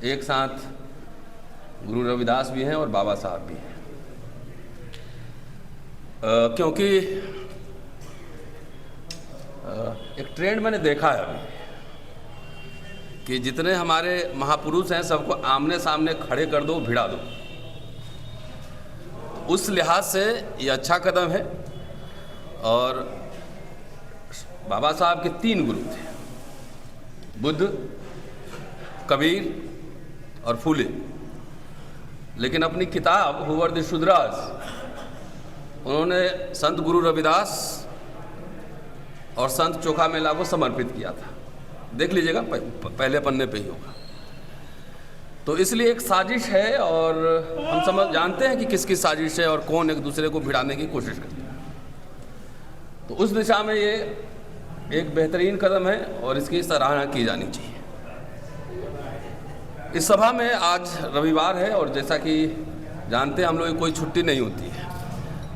एक साथ गुरु रविदास भी हैं और बाबा साहब भी हैं। क्योंकि एक ट्रेंड मैंने देखा है अभी कि जितने हमारे महापुरुष हैं सबको आमने सामने खड़े कर दो, भिड़ा दो। उस लिहाज से ये अच्छा कदम है। और बाबा साहब के 3 गुरु थे, बुद्ध, कबीर और फूले। लेकिन अपनी किताब हु वर द शूद्रास उन्होंने संत गुरु रविदास और संत चोखा मेला को समर्पित किया था। देख लीजिएगा, पहले पन्ने पे ही होगा। तो इसलिए एक साजिश है और हम जानते हैं कि किसकी साजिश है और कौन एक दूसरे को भिड़ाने की कोशिश करता है। तो उस दिशा में ये एक बेहतरीन कदम है और इसकी सराहना की जानी चाहिए। इस सभा में आज रविवार है और जैसा कि जानते हैं हम लोग, कोई छुट्टी नहीं होती है।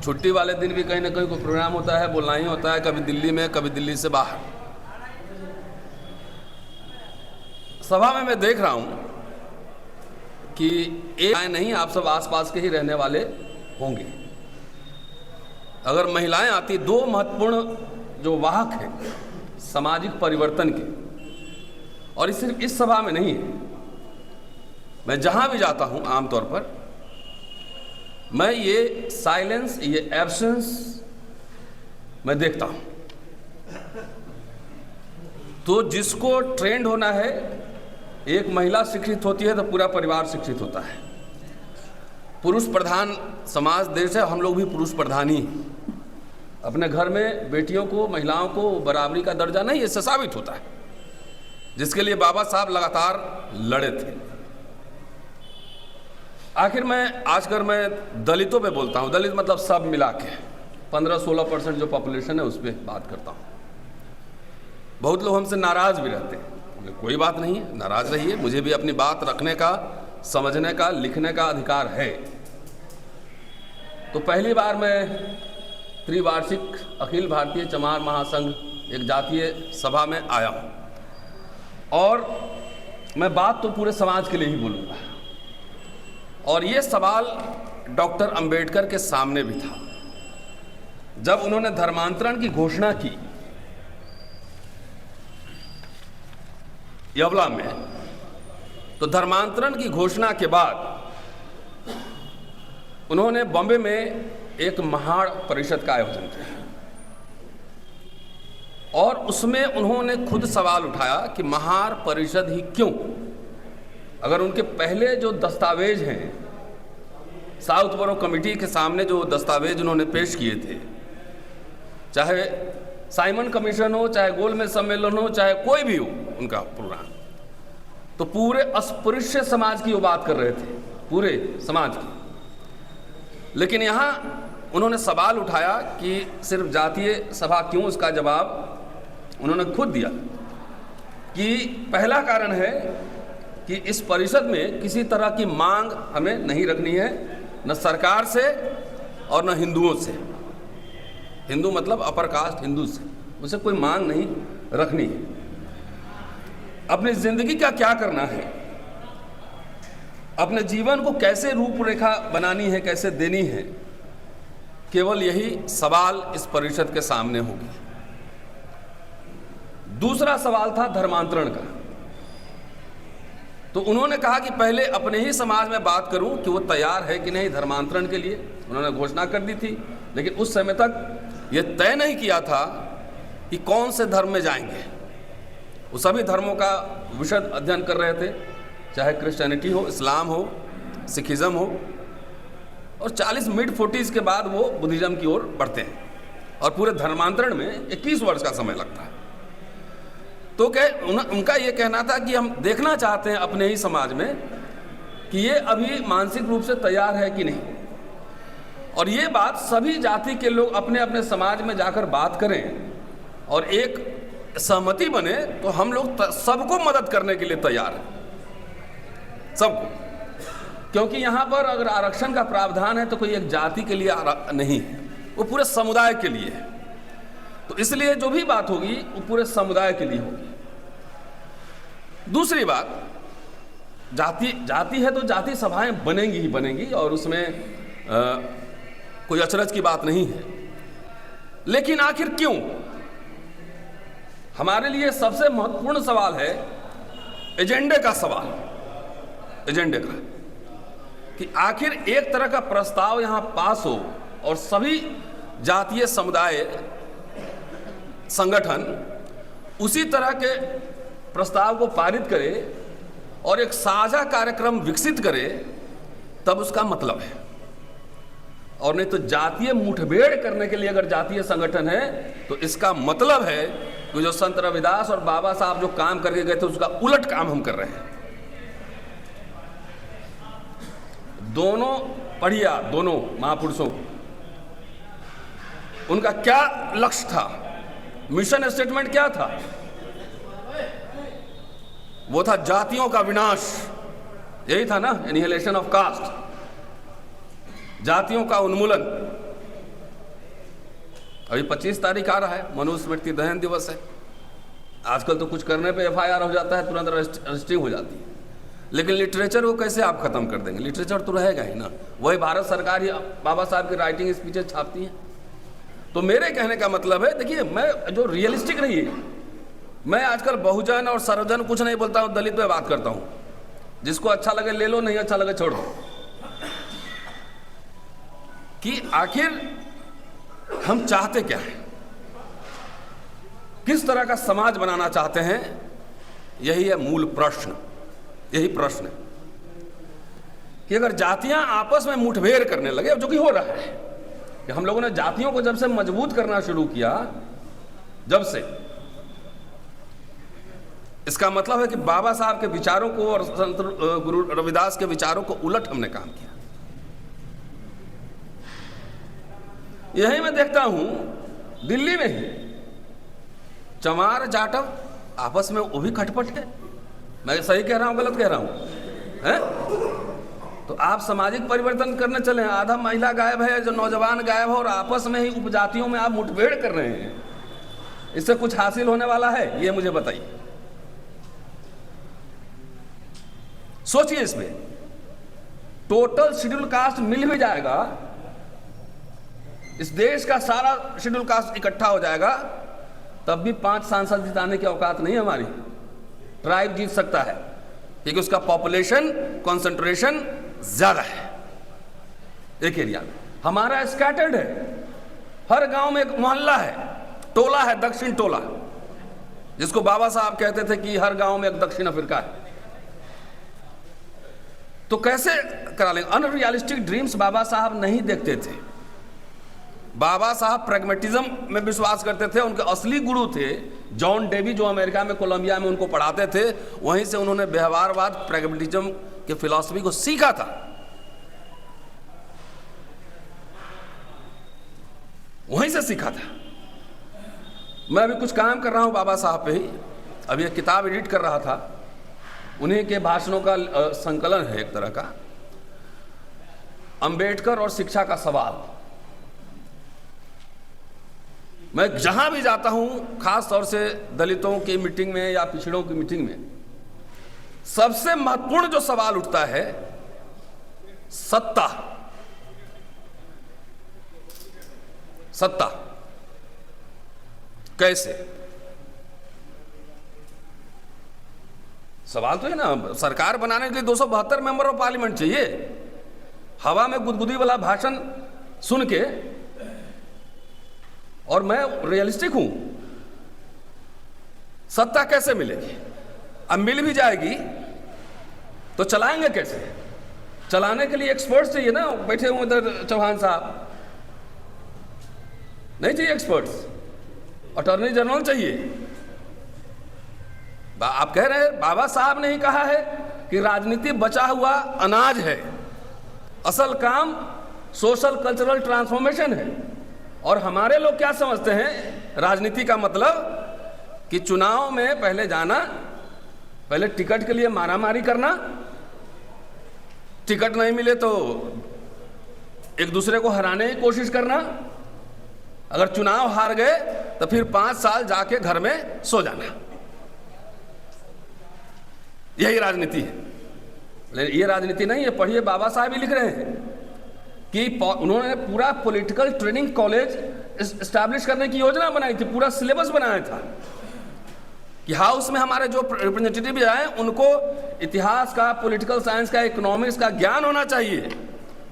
छुट्टी वाले दिन भी कहीं ना कहीं कोई प्रोग्राम होता है, बोलना ही होता है, कभी दिल्ली में, कभी दिल्ली से बाहर। सभा में मैं देख रहा हूं कि एक नहीं, आप सब आसपास के ही रहने वाले होंगे। अगर महिलाएं आती, 2 महत्वपूर्ण जो वाहक हैं सामाजिक परिवर्तन के, और सिर्फ इस सभा में नहीं है, मैं जहां भी जाता हूं आमतौर पर मैं ये साइलेंस, ये एब्सेंस मैं देखता हूं। तो जिसको ट्रेंड होना है, एक महिला शिक्षित होती है तो पूरा परिवार शिक्षित होता है। पुरुष प्रधान समाज देश है, हम लोग भी पुरुष प्रधान ही। अपने घर में बेटियों को, महिलाओं को बराबरी का दर्जा नहीं, इससे साबित होता है, जिसके लिए बाबा साहब लगातार लड़े थे। आखिर आजकल मैं दलितों पे बोलता हूँ। दलित मतलब सब मिला के 15-16% जो पॉपुलेशन है उस पर बात करता हूँ। बहुत लोग हमसे नाराज भी रहते हैं, कोई बात नहीं है, नाराज रहिए, मुझे भी अपनी बात रखने का, समझने का, लिखने का अधिकार है। तो पहली बार मैं त्रिवार्षिक अखिल भारतीय चमार महासंघ एक जातीय सभा में आया हूँ और मैं बात तो पूरे समाज के लिए ही बोलूँगा। और ये सवाल डॉक्टर अंबेडकर के सामने भी था जब उन्होंने धर्मांतरण की घोषणा की यवला में। तो धर्मांतरण की घोषणा के बाद उन्होंने बॉम्बे में एक महाड़ परिषद का आयोजन किया और उसमें उन्होंने खुद सवाल उठाया कि महाड़ परिषद ही क्यों, अगर उनके पहले जो दस्तावेज हैं, साउथ बरो कमेटी के सामने जो दस्तावेज उन्होंने पेश किए थे, चाहे साइमन कमीशन हो, चाहे गोलमेज सम्मेलन हो, चाहे कोई भी हो उनका प्रोग्राम, तो पूरे अस्पृश्य समाज की वो बात कर रहे थे, पूरे समाज की। लेकिन यहाँ उन्होंने सवाल उठाया कि सिर्फ जातीय सभा क्यों, उसका जवाब उन्होंने खुद दिया कि पहला कारण है कि इस परिषद में किसी तरह की मांग हमें नहीं रखनी है, न सरकार से और न हिंदुओं से। हिंदू मतलब अपर कास्ट हिंदू से, उसे कोई मांग नहीं रखनी है। अपनी जिंदगी का क्या करना है, अपने जीवन को कैसे रूपरेखा बनानी है, कैसे देनी है, केवल यही सवाल इस परिषद के सामने होगी। दूसरा सवाल था धर्मांतरण का। तो उन्होंने कहा कि पहले अपने ही समाज में बात करूं कि वो तैयार है कि नहीं धर्मांतरण के लिए। उन्होंने घोषणा कर दी थी, लेकिन उस समय तक ये तय नहीं किया था कि कौन से धर्म में जाएंगे। वो सभी धर्मों का विशद अध्ययन कर रहे थे, चाहे क्रिश्चियनिटी हो, इस्लाम हो, सिखिज़्म हो, और 40 मिड-40s के बाद वो बुद्धिज़्म की ओर बढ़ते हैं और पूरे धर्मांतरण में 21 वर्ष का समय लगता है। तो उनका ये कहना था कि हम देखना चाहते हैं अपने ही समाज में कि ये अभी मानसिक रूप से तैयार है कि नहीं, और ये बात सभी जाति के लोग अपने अपने समाज में जाकर बात करें और एक सहमति बने, तो हम लोग सबको मदद करने के लिए तैयार हैं, सबको। क्योंकि यहाँ पर अगर आरक्षण का प्रावधान है तो कोई एक जाति के लिए नहीं है, वो पूरे समुदाय के लिए है। तो इसलिए जो भी बात होगी वो पूरे समुदाय के लिए होगी। दूसरी बात, जाति है तो जाति सभाएं बनेंगी ही बनेंगी, और उसमें कोई अचरज की बात नहीं है। लेकिन आखिर क्यों? हमारे लिए सबसे महत्वपूर्ण सवाल है एजेंडे का सवाल, एजेंडे का, कि आखिर एक तरह का प्रस्ताव यहां पास हो और सभी जातीय समुदाय संगठन उसी तरह के प्रस्ताव को पारित करे और एक साझा कार्यक्रम विकसित करे, तब उसका मतलब है। और नहीं तो जातीय मुठभेड़ करने के लिए अगर जातीय संगठन है तो इसका मतलब है कि जो संत रविदास और बाबा साहब जो काम करके गए थे उसका उलट काम हम कर रहे हैं। दोनों पढ़िया, दोनों महापुरुषों, उनका क्या लक्ष्य था, मिशन स्टेटमेंट क्या था? वो था जातियों का विनाश, यही था ना, एनिहिलेशन ऑफ कास्ट, जातियों का उन्मूलन। अभी 25 तारीख आ रहा है, मनुस्मृति दहन दिवस है। आजकल तो कुछ करने पे FIR हो जाता है, तुरंत रजिस्ट्रिंग हो जाती है। लेकिन लिटरेचर को कैसे आप खत्म कर देंगे? लिटरेचर तो रहेगा ही ना। वही भारत सरकार ही बाबा साहब की राइटिंग स्पीचेस छापती है। तो मेरे कहने का मतलब है, देखिए, मैं जो रियलिस्टिक नहीं है, मैं आजकल बहुजन और सर्वजन कुछ नहीं बोलता हूँ, दलित पे बात करता हूँ। जिसको अच्छा लगे ले लो, नहीं अच्छा लगे छोड़ दो। कि आखिर हम चाहते क्या हैं, किस तरह का समाज बनाना चाहते हैं, यही है मूल प्रश्न। यही प्रश्न है कि अगर जातियां आपस में मुठभेड़ करने लगे, जो कि हो रहा है, कि हम लोगों ने जातियों को जब से मजबूत करना शुरू किया, जब से, इसका मतलब है कि बाबा साहब के विचारों को और संत गुरु रविदास के विचारों को उलट हमने काम किया। यही मैं देखता हूं दिल्ली में ही चमार जाटव आपस में वो भी खटपट है। मैं सही कह रहा हूं, गलत कह रहा हूं? तो आप सामाजिक परिवर्तन करने चले, आधा महिला गायब है, जो नौजवान गायब है, और आपस में ही उपजातियों में आप मुठभेड़ कर रहे हैं। इससे कुछ हासिल होने वाला है? ये मुझे बताइए। सोचिए, इसमें टोटल शेड्यूल कास्ट मिल भी जाएगा, इस देश का सारा शेड्यूल कास्ट इकट्ठा हो जाएगा, तब भी 5 सांसद जिताने की औकात नहीं है हमारी। ट्राइब जीत सकता है क्योंकि उसका पॉपुलेशन कंसंट्रेशन ज्यादा है एक एरिया में। हमारा स्कैटर्ड है, हर गांव में एक मोहल्ला है, टोला है, दक्षिण टोला, जिसको बाबा साहब कहते थे कि हर गांव में एक दक्षिण अफ्रीका है। तो कैसे करा लेंगे? अनरियलिस्टिक ड्रीम्स बाबा साहब नहीं देखते थे। बाबा साहब प्रैग्मेटिज्म में विश्वास करते थे। उनके असली गुरु थे जॉन डेवी, जो अमेरिका में कोलंबिया में उनको पढ़ाते थे। वहीं से उन्होंने व्यवहारवाद, प्रैग्मेटिज्म के फिलॉसफी को सीखा था। वहीं से सीखा था। मैं अभी कुछ काम कर रहा हूं बाबा साहब पे ही, अभी एक किताब एडिट कर रहा था, उन्हीं के भाषणों का संकलन है एक तरह का, अंबेडकर और शिक्षा का सवाल। मैं जहां भी जाता हूं, खास तौर से दलितों की मीटिंग में या पिछड़ों की मीटिंग में, सबसे महत्वपूर्ण जो सवाल उठता है, सत्ता। सत्ता कैसे? सवाल तो है ना, सरकार बनाने के लिए 272 मेंबर ऑफ पार्लियामेंट चाहिए। हवा में गुदगुदी वाला भाषण सुन के, और मैं रियलिस्टिक हूं, सत्ता कैसे मिलेगी? अब मिल भी जाएगी तो चलाएंगे कैसे? चलाने के लिए एक्सपर्ट्स चाहिए ना। बैठे हुए इधर चौहान साहब, नहीं चाहिए एक्सपर्ट्स? अटॉर्नी जनरल चाहिए। आप कह रहे हैं, बाबा साहब ने ही कहा है कि राजनीति बचा हुआ अनाज है, असल काम सोशल कल्चरल ट्रांसफॉर्मेशन है। और हमारे लोग क्या समझते हैं, राजनीति का मतलब कि चुनाव में पहले जाना, पहले टिकट के लिए मारामारी करना, टिकट नहीं मिले तो एक दूसरे को हराने की कोशिश करना, अगर चुनाव हार गए तो फिर 5 साल जाके घर में सो जाना। यही राजनीति है। लेकिन ये राजनीति नहीं है। पढ़िए, बाबा साहब ही लिख रहे हैं कि उन्होंने पूरा पॉलिटिकल ट्रेनिंग कॉलेज एस्टैब्लिश करने की योजना बनाई थी, पूरा सिलेबस बनाया था कि हाउस में हमारे जो रिप्रेजेंटेटिव आए उनको इतिहास का, पॉलिटिकल साइंस का, इकोनॉमिक्स का ज्ञान होना चाहिए,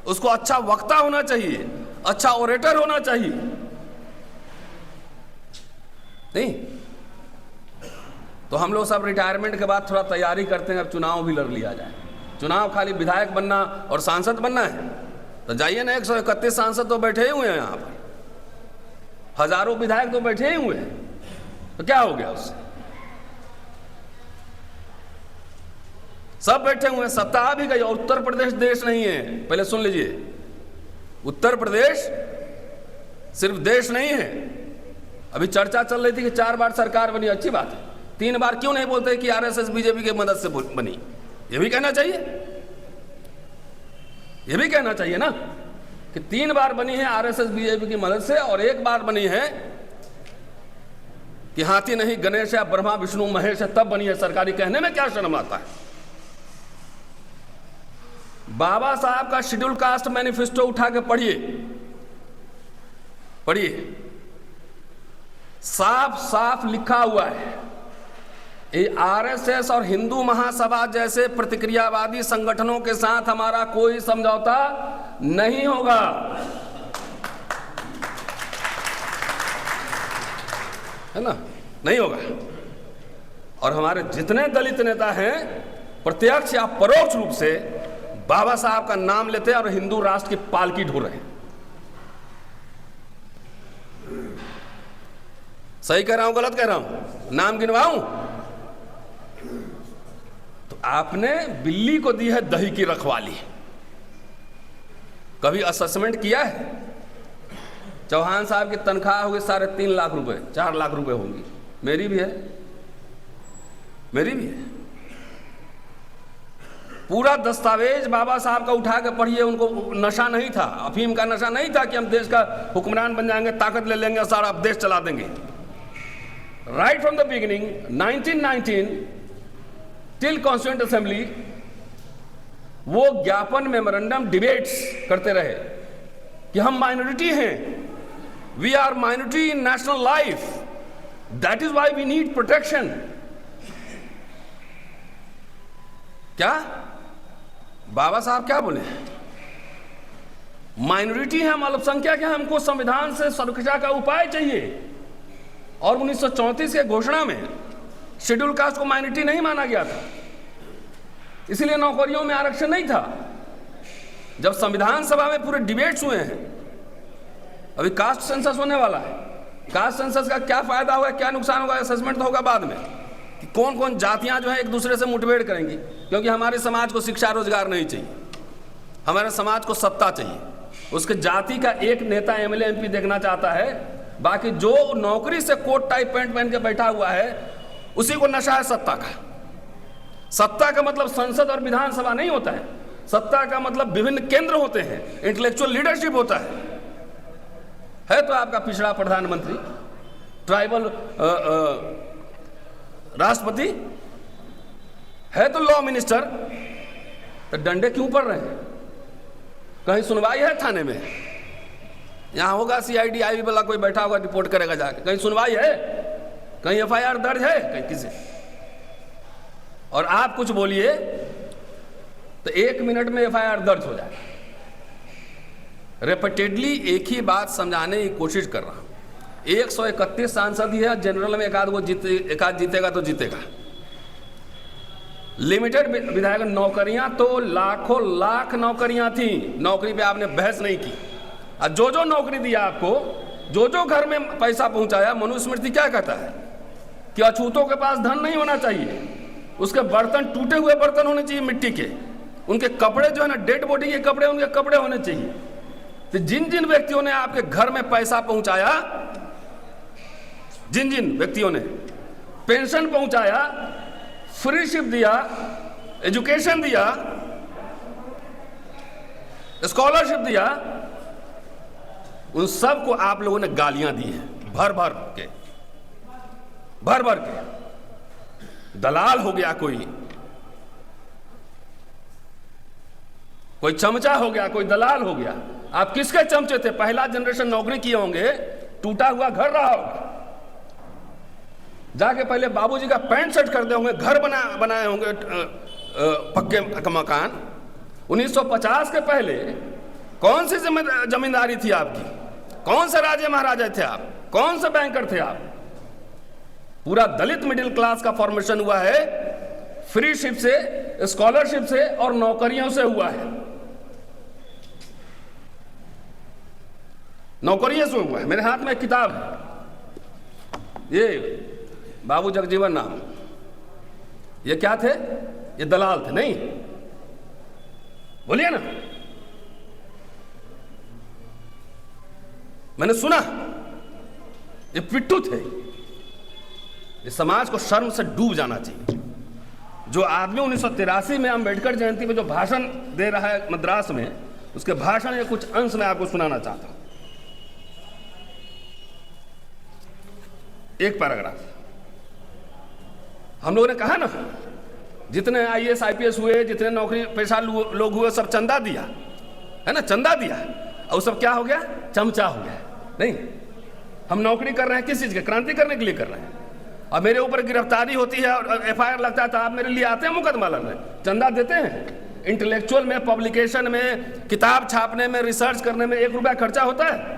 उसको अच्छा वक्ता होना चाहिए, अच्छा ओरेटर होना चाहिए। नहीं तो हम लोग सब रिटायरमेंट के बाद थोड़ा तैयारी करते हैं, अब चुनाव भी लड़ लिया जाए। चुनाव खाली विधायक बनना और सांसद बनना है तो जाइए ना, 131 सांसद तो बैठे ही हुए हैं यहाँ पर, हजारों विधायक तो बैठे ही हुए हैं, तो क्या हो गया उससे? सब बैठे हुए हैं, सत्ता आ भी गई। और उत्तर प्रदेश देश नहीं है, पहले सुन लीजिए, उत्तर प्रदेश सिर्फ देश नहीं है। अभी चर्चा चल रही थी कि 4 बार सरकार बनी, अच्छी बात है, 3 बार क्यों नहीं बोलते कि आरएसएस बीजेपी की मदद से बनी? ये भी कहना चाहिए, ये भी कहना चाहिए ना कि 3 बार बनी है आरएसएस बीजेपी की मदद से, और 1 बार बनी है कि हाथी नहीं गणेश या ब्रह्मा विष्णु महेश है तब बनी है सरकारी। कहने में क्या शर्म आता है? बाबा साहब का शेड्यूल कास्ट मैनिफेस्टो उठा के पढ़िए, पढ़िए, साफ साफ लिखा हुआ है ये आरएसएस और हिंदू महासभा जैसे प्रतिक्रियावादी संगठनों के साथ हमारा कोई समझौता नहीं होगा। है ना, नहीं होगा। और हमारे जितने दलित नेता हैं प्रत्यक्ष या परोक्ष रूप से बाबा साहब का नाम लेते हैं और हिंदू राष्ट्र की पालकी ढो रहे हैं। सही कह रहा हूं, गलत कह रहा हूं? नाम गिनवाऊं? तो आपने बिल्ली को दी है दही की रखवाली। कभी असेसमेंट किया है? चौहान साहब की तनख्वाह होगी 3.5 लाख रुपए, 4 लाख रुपए होंगी, मेरी भी है, मेरी भी है। पूरा दस्तावेज बाबा साहब का उठा के पढ़िए। उनको नशा नहीं था, अफीम का नशा नहीं था कि हम देश का हुक्मरान बन जाएंगे, ताकत ले लेंगे, सारा देश चला देंगे। Right from the beginning 1919 till constituent assembly वो ज्ञापन मेमोरेंडम डिबेट्स करते रहे कि हम माइनॉरिटी हैं, we are minority in national life, that is why we need protection. क्या बाबा साहब क्या बोले? माइनॉरिटी है, हम अल्पसंख्यक हैं, हमको संविधान से सुरक्षा का उपाय चाहिए। और 1934 के घोषणा में शेड्यूल कास्ट को माइनॉरिटी नहीं माना गया था, इसलिए नौकरियों में आरक्षण नहीं था। जब संविधान सभा में पूरे डिबेट्स हुए हैं, अभी कास्ट सेंसस होने वाला है, कास्ट सेंसस का क्या फायदा होगा, क्या नुकसान होगा, असेसमेंट तो होगा बाद में कि कौन कौन जातियां जो है एक दूसरे से मुठभेड़ करेंगी। क्योंकि हमारे समाज को शिक्षा रोजगार नहीं चाहिए, हमारे समाज को सत्ता चाहिए। उसके जाति का एक नेता एमएलए एमपी देखना चाहता है, बाकी जो नौकरी से कोट टाई पैंट पहन के बैठा हुआ है उसी को नशा है सत्ता का। सत्ता का मतलब संसद और विधानसभा नहीं होता है, सत्ता का मतलब विभिन्न केंद्र होते हैं, इंटेलेक्चुअल लीडरशिप होता है तो आपका पिछड़ा प्रधानमंत्री, ट्राइबल राष्ट्रपति है, तो लॉ मिनिस्टर, तो डंडे क्यों पड़ रहे हैं? कहीं सुनवाई है थाने में? यहां होगा सीआईडी आईबी वाला कोई बैठा होगा, रिपोर्ट करेगा जाके, कहीं सुनवाई है, कहीं एफआईआर दर्ज है, कहीं किसी। और आप कुछ बोलिए तो 1 मिनट में एफआईआर दर्ज हो जाए। रिपीटेडली एक ही बात समझाने की कोशिश कर रहा हूं। 131 सांसद ही है, जनरल में एकाध जीतेगा तो जीतेगा। लिमिटेड विधायक नौकरियां तो लाखों लाख नौकरियां थी, नौकरी पे आपने बहस नहीं की। और जो जो नौकरी दिया आपको, जो जो घर में पैसा पहुंचाया, मनुस्मृति क्या कहता है कि अछूतों के पास धन नहीं होना चाहिए, उसके बर्तन टूटे हुए बर्तन होने चाहिए मिट्टी के, उनके कपड़े जो है ना डेड बॉडी के कपड़े, उनके कपड़े होने चाहिए। तो जिन जिन व्यक्तियों ने आपके घर में पैसा पहुंचाया, जिन जिन व्यक्तियों ने पेंशन पहुंचाया, फ्रीशिप दिया, एजुकेशन दिया, स्कॉलरशिप दिया, उन सब को आप लोगों ने गालियां दी हैं, भर भर के, भर भर के। दलाल हो गया कोई, कोई चमचा हो गया, कोई दलाल हो गया। आप किसके चमचे थे? पहला जनरेशन नौकरी किए होंगे, टूटा हुआ घर रहा होगा, जाके पहले बाबूजी का पैंट शर्ट खरीदे होंगे, घर बनाए होंगे, पक्के मकान। 1950 के पहले कौन सी जमींदारी थी आपकी? कौन से राजे महाराजा थे आप? कौन से बैंकर थे आप? पूरा दलित मिडिल क्लास का फॉर्मेशन हुआ है फ्रीशिप से, स्कॉलरशिप से और नौकरियों से हुआ है। नौकरियों से हुआ है। मेरे हाथ में एक किताब है, ये बाबू जगजीवन राम। ये क्या थे? ये दलाल थे? नहीं, बोलिए ना। मैंने सुना ये पिट्टू थे। इस समाज को शर्म से डूब जाना चाहिए। जो आदमी 1983 में अंबेडकर जयंती में जो भाषण दे रहा है मद्रास में, उसके भाषण के कुछ अंश में आपको सुनाना चाहता हूं। एक पैराग्राफ। हम लोगों ने कहा ना, जितने IAS IPS हुए, जितने नौकरी पेशा लोग हुए, सब चंदा दिया है ना, चंदा दिया, और सब क्या हो गया? चमचा हो गया। नहीं, हम नौकरी कर रहे हैं किस चीज के? क्रांति करने के लिए कर रहे हैं। और मेरे ऊपर गिरफ्तारी होती है और FIR लगता है, तो आप मेरे लिए आते हैं मुकदमा लड़ने, चंदा देते हैं? इंटेलेक्चुअल में, पब्लिकेशन में, किताब छापने में, रिसर्च करने में 1 रुपया खर्चा होता है?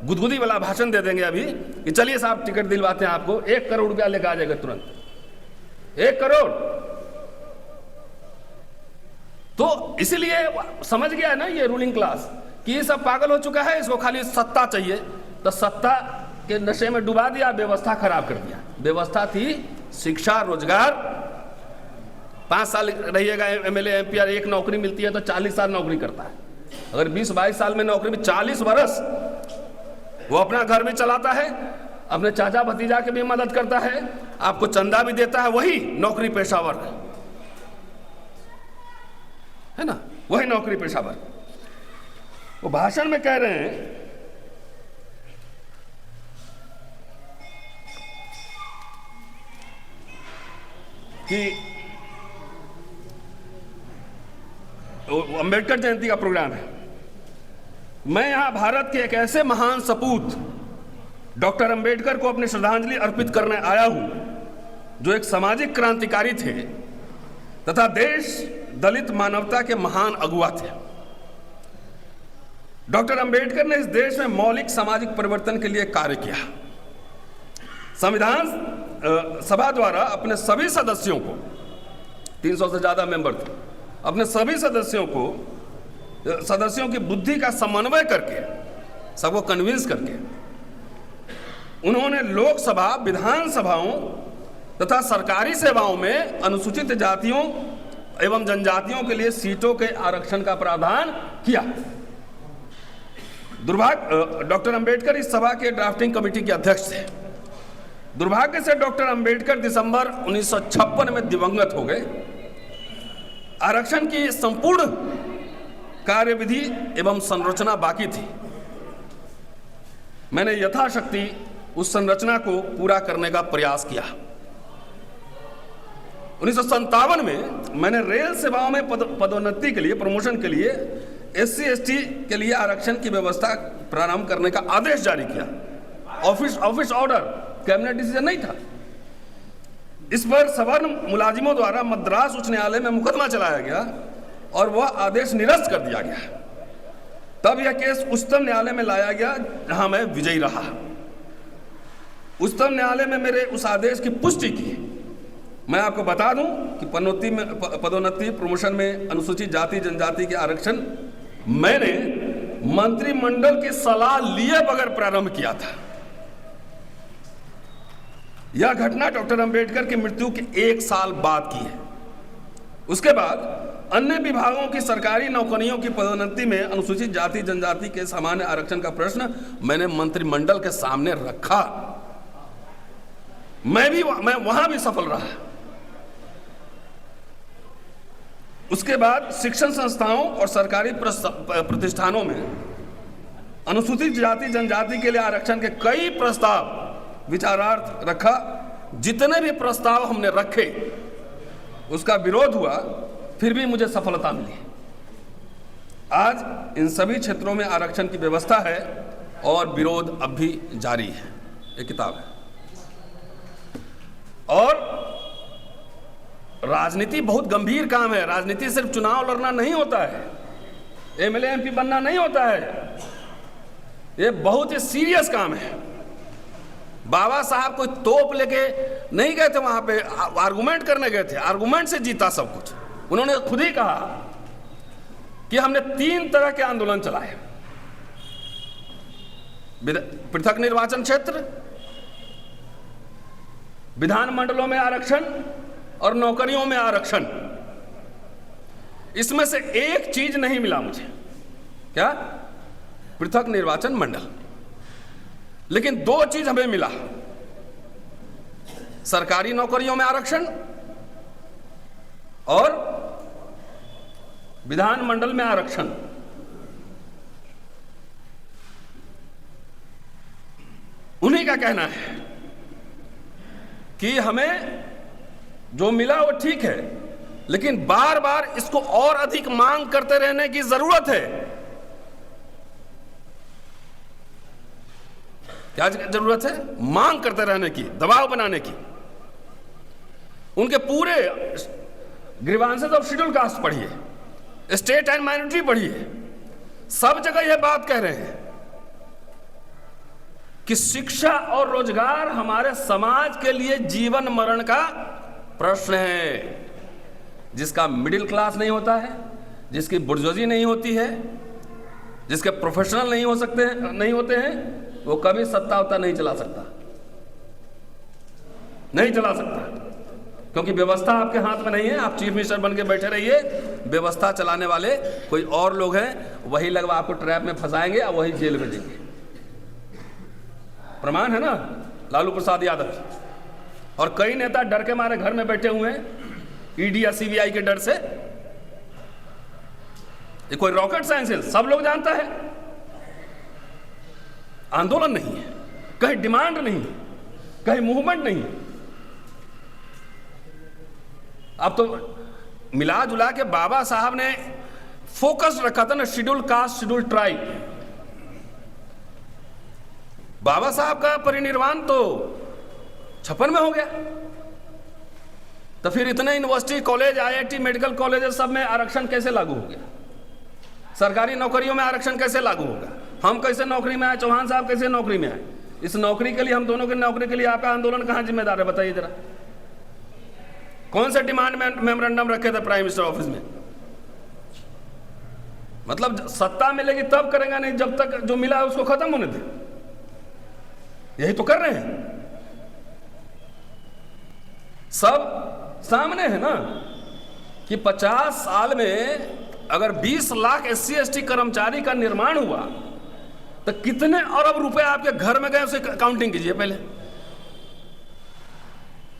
गुदगुदी वाला भाषण दे देंगे अभी कि चलिए साहब टिकट दिलवाते हैं आपको, 1 करोड़ रुपया लेकर आ जाएगा तुरंत, 1 करोड़। तो इसीलिए समझ गया है ना ये रूलिंग क्लास कि ये सब पागल हो चुका है, इसको खाली सत्ता चाहिए। तो सत्ता के नशे में डुबा दिया, व्यवस्था खराब कर दिया। व्यवस्था थी शिक्षा, रोजगार। 5 साल रहिएगा MLA MP, 1 नौकरी मिलती है तो 40 साल नौकरी करता है। अगर 20-22 साल में नौकरी में 40 वर्ष वो अपना घर भी चलाता है, अपने चाचा भतीजा के भी मदद करता है, आपको चंदा भी देता है, वही नौकरी पेशावर है ना, वही नौकरी पेशावर। वो भाषण में कह रहे हैं कि अंबेडकर जयंती का प्रोग्राम है, मैं यहां भारत के एक ऐसे महान सपूत डॉक्टर अंबेडकर को अपनी श्रद्धांजलि अर्पित करने आया हूं, जो एक सामाजिक क्रांतिकारी थे तथा देश दलित मानवता के महान अगुवा थे। डॉक्टर अंबेडकर ने इस देश में मौलिक सामाजिक परिवर्तन के लिए कार्य किया। संविधान सभा द्वारा अपने सभी सदस्यों को, 300 से ज्यादा मेंबर थे, अपने सभी सदस्यों की बुद्धि का समन्वय करके, सबको कन्विंस करके, उन्होंने लोकसभा, विधानसभाओं तथा सरकारी सेवाओं में अनुसूचित जातियों एवं जनजातियों के लिए सीटों के आरक्षण का प्रावधान किया। दुर्भाग्य, डॉक्टर अंबेडकर इस सभा के ड्राफ्टिंग कमेटी के अध्यक्ष थे। दुर्भाग्य से डॉक्टर अंबेडकर दिसंबर 1956 में दिवंगत हो गए। आरक्षण की संपूर्ण कार्यविधि एवं संरचना बाकी थी। मैंने यथाशक्ति उस संरचना को पूरा करने का प्रयास किया। 1957 में मैंने रेल सेवाओं में पदोन्नति के लिए, प्रमोशन के लिए SC ST के लिए आरक्षण की व्यवस्था प्रारंभ करने का आदेश जारी किया। ऑफिस ऑर्डर, कैबिनेट डिसीजन नहीं था। इस पर सवर्ण मुलाजिमों द्वारा मद्रास उच्च न्यायालय में मुकदमा चलाया गया और वह आदेश निरस्त कर दिया गया। तब यह केस उच्चतम न्यायालय में लाया गया, जहां मैं विजयी रहा। उच्चतम न्यायालय में मेरे उस आदेश की पुष्टि की। मैं आपको बता दूं कि पदोन्नति, प्रमोशन में अनुसूचित जाति जनजाति के आरक्षण मैंने मंत्रिमंडल की सलाह लिए बगैर प्रारंभ किया था। यह घटना डॉक्टर अंबेडकर की मृत्यु के 1 साल बाद की है। उसके बाद अन्य विभागों की सरकारी नौकरियों की पदोन्नति में अनुसूचित जाति जनजाति के सामान्य आरक्षण का प्रश्न मैंने मंत्रिमंडल के सामने रखा। मैं वहां भी सफल रहा। उसके बाद शिक्षण संस्थाओं और सरकारी प्रतिष्ठानों में अनुसूचित जाति जनजाति के लिए आरक्षण के कई प्रस्ताव विचारार्थ रखा। जितने भी प्रस्ताव हमने रखे उसका विरोध हुआ, फिर भी मुझे सफलता मिली। आज इन सभी क्षेत्रों में आरक्षण की व्यवस्था है और विरोध अब भी जारी है। ये किताब है। और राजनीति बहुत गंभीर काम है। राजनीति सिर्फ चुनाव लड़ना नहीं होता है, एमएलए एमपी बनना नहीं होता है। ये बहुत ही सीरियस काम है। बाबा साहब कोई तोप लेके नहीं गए थे वहां पे, आर्गुमेंट करने गए थे। आर्गुमेंट से जीता सब कुछ। उन्होंने खुद ही कहा कि हमने 3 तरह के आंदोलन चलाए, पृथक निर्वाचन क्षेत्र, विधानमंडलों में आरक्षण और नौकरियों में आरक्षण। इसमें से एक चीज नहीं मिला मुझे, क्या? पृथक निर्वाचन मंडल। लेकिन 2 चीज हमें मिला, सरकारी नौकरियों में आरक्षण और विधानमंडल में आरक्षण। उन्हीं का कहना है कि हमें जो मिला वो ठीक है, लेकिन बार बार इसको और अधिक मांग करते रहने की जरूरत है। क्या जरूरत है? मांग करते रहने की, दबाव बनाने की। उनके पूरे ग्रीवांसेस ऑफ शेड्यूल कास्ट पढ़िए, स्टेट एंड माइनॉरिटी पढ़िए, सब जगह यह बात कह रहे हैं कि शिक्षा और रोजगार हमारे समाज के लिए जीवन मरण का प्रश्न है। जिसका मिडिल क्लास नहीं होता है, जिसकी बुर्जुआजी नहीं होती है, जिसके प्रोफेशनल नहीं होते हैं, वो कभी सत्ता वत्ता नहीं चला सकता, क्योंकि व्यवस्था आपके हाथ में नहीं है। आप चीफ मिनिस्टर बन के बैठे रहिए, व्यवस्था चलाने वाले कोई और लोग हैं, वही लगवा आपको ट्रैप में फंसाएंगे और वही जेल में देंगे। प्रमाण है ना लालू प्रसाद यादव। और कई नेता डर के मारे घर में बैठे हुए हैं, ईडी या सीबीआई के डर से। ये कोई रॉकेट साइंस है, सब लोग जानता है। आंदोलन नहीं है, कहीं डिमांड नहीं है, कहीं मूवमेंट नहीं है। अब तो मिला जुला के बाबा साहब ने फोकस रखा था ना, शेड्यूल कास्ट, शेड्यूल ट्राइब। बाबा साहब का परिनिर्वाण तो 56 में हो गया, तो फिर इतने university, college, IIT, medical college सब में आरक्षण कैसे लागू हो गया? सरकारी नौकरियों में आरक्षण कैसे लागू होगा? हम कैसे नौकरी में आए? चौहान साहब कैसे नौकरी में आए? इस नौकरी के लिए, हम दोनों की नौकरी के लिए आपका आंदोलन कहां जिम्मेदार है? बताइए जरा। कौन से डिमांड मेमोरेंडम रखे थे प्राइम मिनिस्टर ऑफिस में? मतलब सत्ता मिलेगी तब करेंगे, नहीं जब तक जो मिला है उसको खत्म होने दे। यही तो कर रहे हैं। सब सामने है ना कि 50 साल में अगर 20 लाख SC ST कर्मचारी का निर्माण हुआ तो कितने अरब रुपए आपके घर में गए, उसे काउंटिंग कीजिए। पहले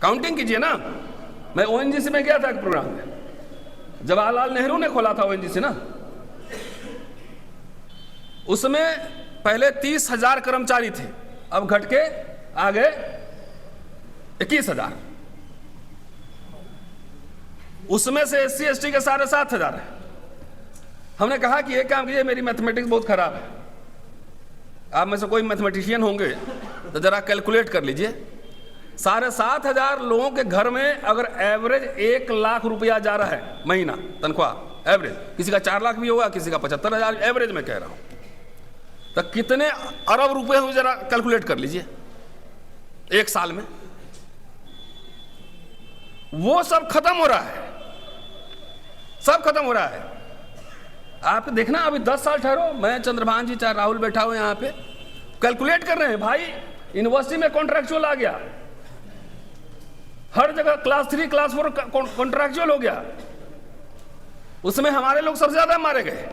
काउंटिंग कीजिए ना। मैं ONGC में गया था एक प्रोग्राम में, जवाहरलाल नेहरू ने खोला था ONGC ना। उसमें पहले 30,000 कर्मचारी थे, अब घट के आ गए 21,000। उसमें से SC ST के 7,500 है। हमने कहा कि एक काम कीजिए, मेरी मैथमेटिक्स बहुत खराब है, आप में से कोई मैथमेटिशियन होंगे तो जरा कैलकुलेट कर लीजिए। 7,500 लोगों के घर में अगर एवरेज 1 लाख रुपया जा रहा है महीना तनख्वाह, एवरेज, किसी का 4 लाख भी होगा, किसी का 75,000, एवरेज में कह रहा हूं, तो कितने अरब रुपए हुए जरा कैलकुलेट कर लीजिए एक साल में। वो सब खत्म हो रहा है, सब खत्म हो रहा है। आप देखना, अभी 10 साल ठहरो, मैं, चंद्रभान जी, चाहे राहुल बैठा हो यहाँ पे, कैलकुलेट कर रहे हैं। भाई यूनिवर्सिटी में कॉन्ट्रैक्चुअल आ गया, हर जगह क्लास 3 क्लास 4 कॉन्ट्रैक्चुअल हो गया। उसमें हमारे लोग सबसे ज्यादा मारे गए।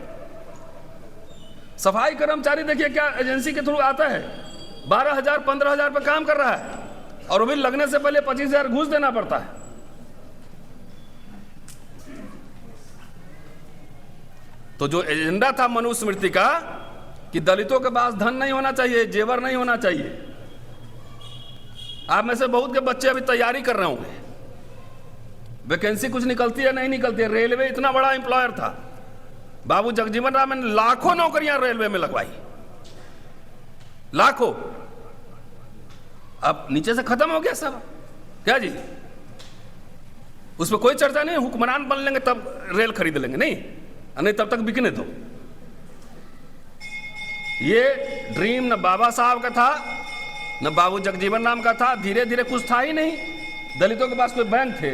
सफाई कर्मचारी देखिए क्या एजेंसी के थ्रू आता है, 12,000 15,000 पे काम कर रहा है, और वो भी लगने से पहले 25,000 घूस देना पड़ता है। तो जो एजेंडा था मनुस्मृति का कि दलितों के पास धन नहीं होना चाहिए, जेवर नहीं होना चाहिए। आप में से बहुत के बच्चे अभी तैयारी कर रहे होंगे, वैकेंसी कुछ निकलती है नहीं निकलती है। रेलवे इतना बड़ा एम्प्लॉयर था, बाबू जगजीवन राम ने लाखों नौकरियां रेलवे में लगवाई, लाखों। अब नीचे से खत्म हो गया सब, क्या जी? उस पर कोई चर्चा नहीं। हुक्मरान बन लेंगे तब रेल खरीद लेंगे, नहीं तब तक बिकने दो। ये ड्रीम न बाबा साहब का था न बाबू जगजीवन राम का था। धीरे धीरे कुछ था ही नहीं। दलितों के पास कोई बैंक थे,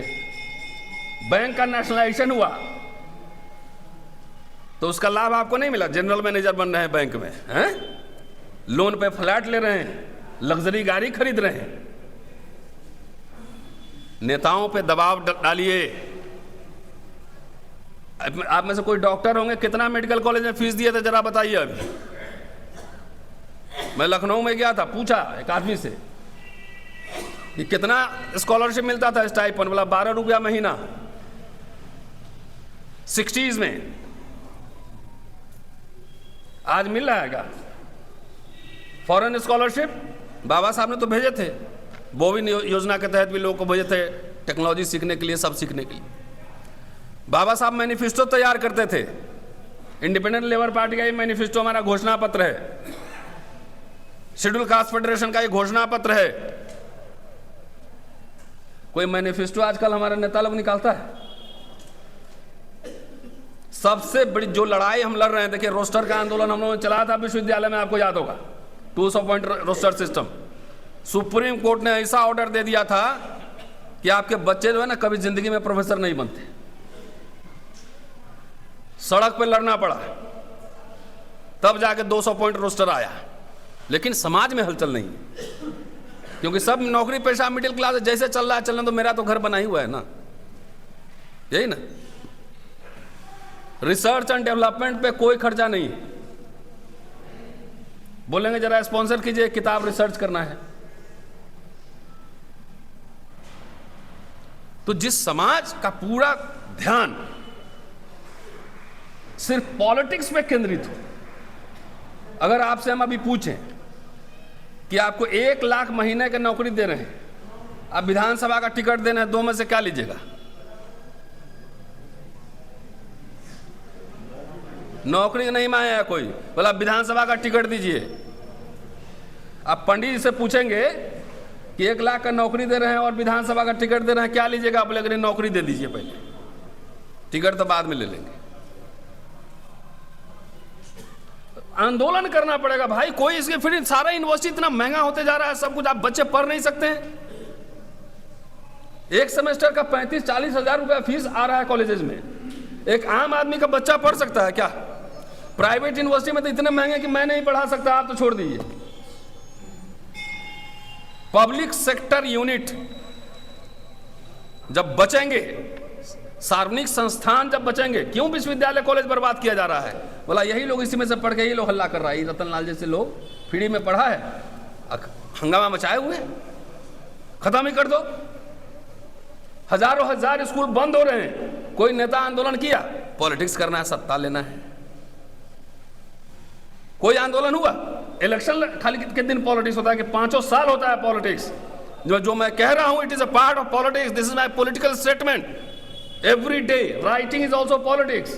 बैंक का नेशनलाइजेशन हुआ तो उसका लाभ आपको नहीं मिला। जनरल मैनेजर बन रहे हैं बैंक में, हैं? लोन पे फ्लैट ले रहे हैं, लग्जरी गाड़ी खरीद रहे हैं। नेताओं पे दबाव डालिए। आप में से कोई डॉक्टर होंगे, कितना मेडिकल कॉलेज में फीस दिए थे जरा बताइए। अभी मैं लखनऊ में गया था, पूछा एक आदमी से कि कितना स्कॉलरशिप मिलता था स्टाइपेंड, बोला 12 रुपया महीना 60s में। आज मिल रहा है क्या? फॉरेन स्कॉलरशिप बाबा साहब ने तो भेजे थे, बोविन योजना के तहत भी लोगों को भेजे थे टेक्नोलॉजी सीखने के लिए, सब सीखने के लिए। बाबा साहब मैनिफेस्टो तैयार करते थे। इंडिपेंडेंट लेबर पार्टी का ये मैनिफेस्टो हमारा घोषणा पत्र है, शेड्यूल कास्ट फेडरेशन का ये घोषणा पत्र है। कोई मैनिफेस्टो आजकल हमारे नेता लोग निकालता है? सबसे बड़ी जो लड़ाई हम लड़ रहे हैं, देखिए रोस्टर का आंदोलन हम लोगों ने चलाया था विश्वविद्यालय में, आपको याद होगा, 200 point roster system. Supreme Court ने ऐसा ऑर्डर दे दिया था कि आपके बच्चे जो है ना कभी जिंदगी में प्रोफेसर नहीं बनते। सड़क पे लड़ना पड़ा, तब जाके 200 पॉइंट रोस्टर आया। लेकिन समाज में हलचल नहीं है, क्योंकि सब नौकरी पेशा मिडिल क्लास है। जैसे चल रहा है चलना, तो मेरा तो घर बना ही हुआ है ना, यही ना। रिसर्च एंड डेवलपमेंट पे कोई खर्चा नहीं है। बोलेंगे जरा स्पॉन्सर कीजिए, किताब रिसर्च करना है। तो जिस समाज का पूरा ध्यान सिर्फ पॉलिटिक्स पे केंद्रित हो, अगर आपसे हम अभी पूछें कि आपको 1 लाख महीने की नौकरी दे रहे हैं, आप विधानसभा का टिकट देना है, 2 में से क्या लीजिएगा? नौकरी नहीं मांगेगा कोई, बोला विधानसभा का टिकट दीजिए। आप पंडित जी से पूछेंगे कि 1 लाख का नौकरी दे रहे हैं और विधानसभा का टिकट दे रहे हैं, क्या लीजिएगा? बोले अगर नौकरी दे दीजिए पहले, टिकट तो बाद में ले लेंगे। आंदोलन करना पड़ेगा भाई। कोई इसके फिर सारा यूनिवर्सिटी इतना महंगा होते जा रहा है, सब कुछ, आप बच्चे पढ़ नहीं सकते हैं। एक सेमेस्टर का 35-40 हजार रुपया फीस आ रहा है कॉलेजेस में। एक आम आदमी का बच्चा पढ़ सकता है क्या? प्राइवेट यूनिवर्सिटी में तो इतने महंगे कि मैं नहीं पढ़ा सकता, आप तो छोड़ दीजिए। पब्लिक सेक्टर यूनिट जब बचेंगे, सार्वजनिक संस्थान जब बचेंगे, क्यों विश्वविद्यालय कॉलेज बर्बाद किया जा रहा है? बोला यही लोग इसी में से पढ़ के यही लोग हल्ला कर रहा है। रतनलाल जैसे लोग फ्री में पढ़ा है, हंगामा मचाए हुए, खत्म ही कर दो। हजारों हजार स्कूल बंद हो रहे हैं, कोई नेता आंदोलन किया? पॉलिटिक्स करना है, सत्ता लेना है। कोई आंदोलन हुआ? इलेक्शन खाली कितने दिन पॉलिटिक्स होता है कि 5 साल होता है पॉलिटिक्स। जो मैं कह रहा हूं, it is a part of politics. This is my political statement. Every day, writing is also politics.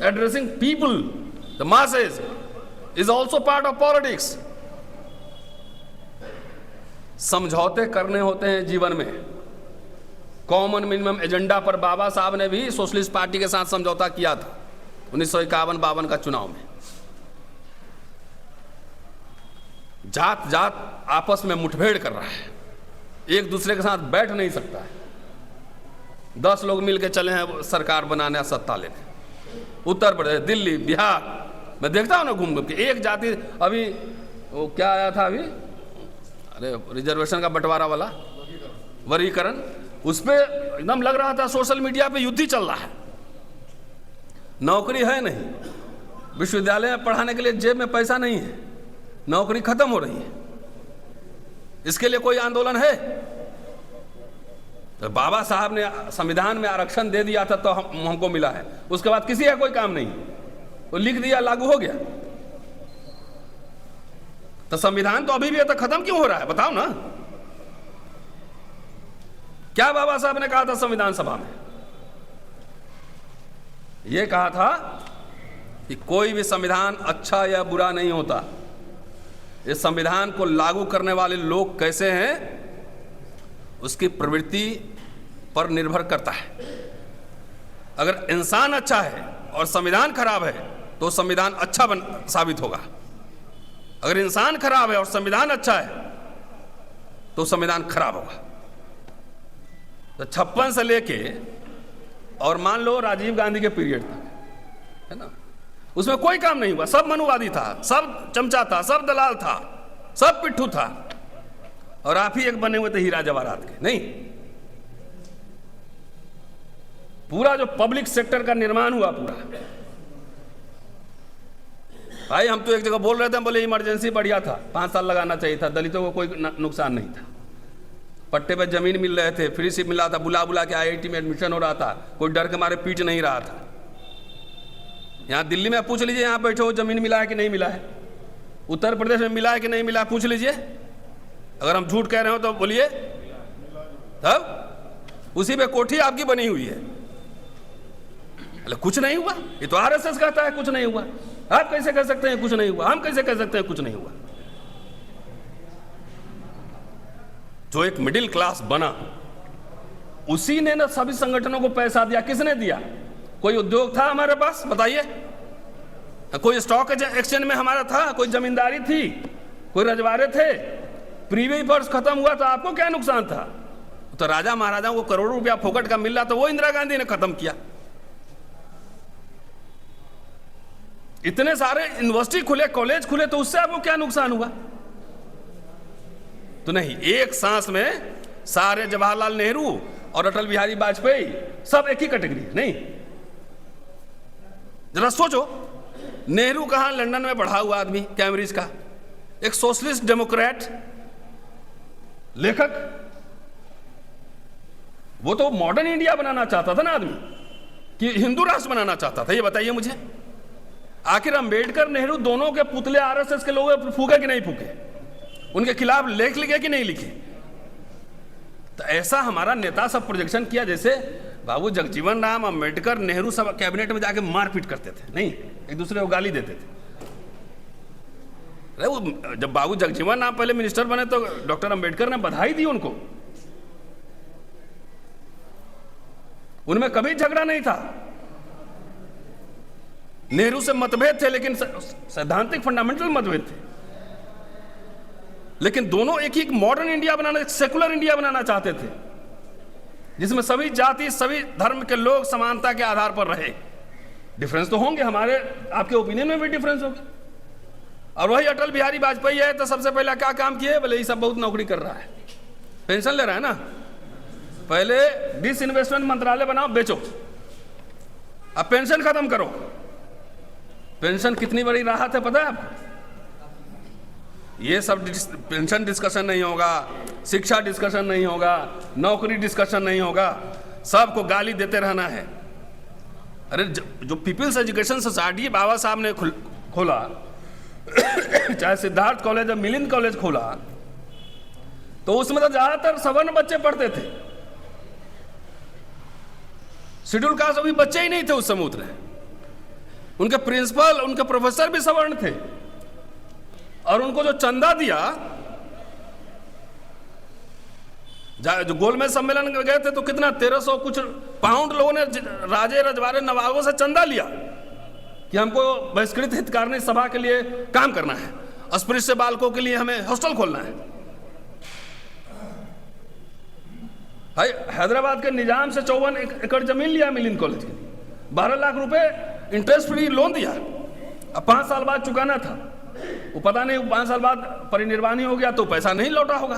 Addressing people, the masses, is also part of politics. समझौते करने होते हैं जीवन में। कॉमन मिनिमम एजेंडा पर बाबा साहब ने भी सोशलिस्ट पार्टी के साथ समझौता किया था 1951-52 का चुनाव में। जात जात आपस में मुठभेड़ कर रहा है, एक दूसरे के साथ बैठ नहीं सकता है। 10 लोग मिलकर चले हैं सरकार बनाने, सत्ता लेने। उत्तर प्रदेश, दिल्ली, बिहार, मैं देखता हूं ना घूम घूम के। एक जाति, अभी वो क्या आया था अभी, अरे रिजर्वेशन का बंटवारा वाला वर्गीकरण, उस पर एकदम लग रहा था सोशल मीडिया पे युद्ध ही चल रहा है। नौकरी है नहीं, विश्वविद्यालय में पढ़ाने के लिए जेब में पैसा नहीं है, नौकरी खत्म हो रही है। इसके लिए कोई आंदोलन है? तो बाबा साहब ने संविधान में आरक्षण दे दिया था तो हमको मिला है, उसके बाद किसी का कोई काम नहीं, वो लिख दिया, लागू हो गया। तो संविधान तो अभी भी तक खत्म क्यों हो रहा है? बताओ ना। क्या बाबा साहब ने कहा था संविधान सभा में? ये कहा था कि कोई भी संविधान अच्छा या बुरा नहीं होता, इस संविधान को लागू करने वाले लोग कैसे हैं उसकी प्रवृत्ति पर निर्भर करता है। अगर इंसान अच्छा है और संविधान खराब है तो संविधान अच्छा साबित होगा। अगर इंसान खराब है और संविधान अच्छा है तो संविधान खराब होगा। तो 56 से लेके और मान लो राजीव गांधी के पीरियड तक, है ना, उसमें कोई काम नहीं हुआ। सब मनुवादी था, सब चमचा था, सब दलाल था, सब पिट्ठू था, और आप ही एक बने हुए थे हीरा जवाहरात के। नहीं, पूरा जो पब्लिक सेक्टर का निर्माण हुआ पूरा, भाई हम तो एक जगह बोल रहे थे, बोले इमरजेंसी बढ़िया था, 5 साल लगाना चाहिए था, दलितों को कोई नुकसान नहीं था, पट्टे पे जमीन मिल रहे थे, फ्री सीट मिल रहा था, बुला बुला के IIT में एडमिशन हो रहा था, कोई डर के मारे पीट नहीं रहा था। यहाँ दिल्ली में पूछ लीजिए, यहाँ बैठे हो जमीन मिला है कि नहीं मिला है, उत्तर प्रदेश में मिला है कि नहीं मिला है, पूछ लीजिए। अगर हम झूठ कह रहे हो तो बोलिए, तब उसी पे कोठी आपकी बनी हुई है। अरे कुछ नहीं हुआ, ये तो RSS कहता है कुछ नहीं हुआ। आप कैसे कह सकते हैं कुछ नहीं हुआ? हम कैसे कह सकते हैं कुछ नहीं हुआ? जो एक मिडिल क्लास बना उसी ने ना सभी संगठनों को पैसा दिया। किसने दिया? कोई उद्योग था हमारे पास? बताइए। कोई स्टॉक एक्सचेंज में हमारा था? कोई जमींदारी थी? कोई रजवाड़े थे? प्रीवी पर्स खत्म हुआ तो आपको क्या नुकसान था? तो राजा महाराजाओं को करोड़ों रुपया फोकट का मिल रहा, तो वो इंदिरा गांधी ने खत्म किया। इतने सारे यूनिवर्सिटी खुले, कॉलेज खुले, तो उससे आपको क्या नुकसान हुआ? तो नहीं, एक सांस में सारे जवाहरलाल नेहरू और अटल बिहारी वाजपेयी सब एक ही कैटेगरी है। नहीं, जरा सोचो, नेहरू कहां? लंदन में पढ़ा हुआ आदमी, कैम्ब्रिज का, एक सोशलिस्ट डेमोक्रेट लेखक। वो तो मॉडर्न इंडिया बनाना चाहता था ना आदमी, कि हिंदू राष्ट्र बनाना चाहता था। ये बताइए मुझे, आखिर अंबेडकर नेहरू दोनों के पुतले RSS के लोग फूके कि नहीं फूके? उनके खिलाफ लेख लिखे कि नहीं लिखे? तो ऐसा हमारा नेता सब प्रोजेक्शन किया जैसे बाबू जगजीवन राम, अंबेडकर, नेहरू सब कैबिनेट में जाके मारपीट करते थे। नहीं, एक दूसरे को गाली देते थे। अरे वो जब बाबू जगजीवन राम पहले मिनिस्टर बने तो डॉक्टर अंबेडकर ने बधाई दी उनको। उनमें कभी झगड़ा नहीं था। नेहरू से मतभेद थे, लेकिन सैद्धांतिक फंडामेंटल मतभेद थे। लेकिन दोनों एक ही मॉडर्न इंडिया बनाना, एक सेकुलर इंडिया बनाना चाहते थे, जिसमें सभी जाति, सभी धर्म के लोग समानता के आधार पर रहे। डिफरेंस तो होंगे, हमारे आपके ओपिनियन में भी डिफरेंस होगा। और वही अटल बिहारी वाजपेयी है तो सबसे पहले क्या काम किए? बोले ये सब बहुत नौकरी कर रहा है, पेंशन ले रहा है ना, पहले डिसइन्वेस्टमेंट मंत्रालय बनाओ, बेचो, अब पेंशन खत्म करो। पेंशन कितनी बड़ी राहत है पता है आपको? ये सब पेंशन डिस्कशन नहीं होगा, शिक्षा डिस्कशन नहीं होगा, नौकरी डिस्कशन नहीं होगा, सबको गाली देते रहना है। अरे जो पीपल्स एजुकेशन सोसाइटी बाबा साहब ने खोला, चाहे सिद्धार्थ कॉलेज या मिलिंद कॉलेज खोला, तो उसमें तो ज्यादातर सवर्ण बच्चे पढ़ते थे। शेड्यूल कास्ट अभी बच्चे ही नहीं थे उस समय उतने। उनके प्रिंसिपल, उनके प्रोफेसर भी सवर्ण थे, और उनको जो चंदा दिया, जो गोलमेज सम्मेलन में गए थे तो कितना 1300 कुछ पाउंड लोगों ने राजे, रजवाड़े, नवाबों से चंदा लिया कि हमको बहिष्कृत हितकारिणी सभा के लिए काम करना है, अस्पृश्य बालकों के लिए हमें हॉस्टल खोलना है। भाई हैदराबाद के निजाम से 54 एकड़ जमीन लिया मिलिंद कॉलेज के लिए, 12 लाख रुपए इंटरेस्ट फ्री लोन दिया। अब 5 साल बाद चुकाना था, वो पता नहीं 5 साल बाद परिनिर्वाणी हो गया तो पैसा नहीं लौटा होगा।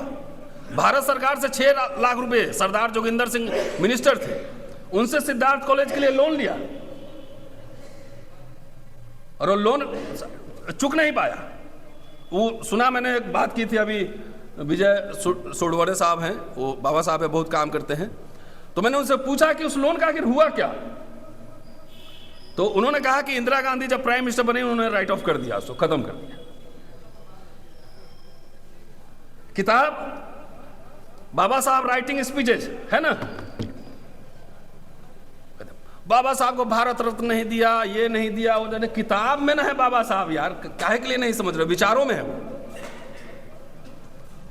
भारत सरकार से 6 लाख रुपए सरदार जोगिंदर सिंह मिनिस्टर थे, उनसे सिद्धार्थ कॉलेज के लिए लोन लिया, और वो लोन चुक नहीं पाया। वो सुना, मैंने एक बात की थी अभी, विजय सोडवड़े साहब हैं, वो बाबा साहब है, बहुत काम करते हैं, तो मैंने उनसे पूछा कि उस लोन का आखिर हुआ क्या? तो उन्होंने कहा कि इंदिरा गांधी जब प्राइम मिनिस्टर बनी उन्होंने राइट ऑफ कर दिया, उसको खत्म कर दिया। किताब बाबा साहब राइटिंग स्पीचेज है ना, बाबा साहब को भारत रत्न नहीं दिया, ये नहीं दिया, वो नहीं। किताब में ना है बाबा साहब यार, काहे के लिए नहीं समझ रहे, विचारों में है वो।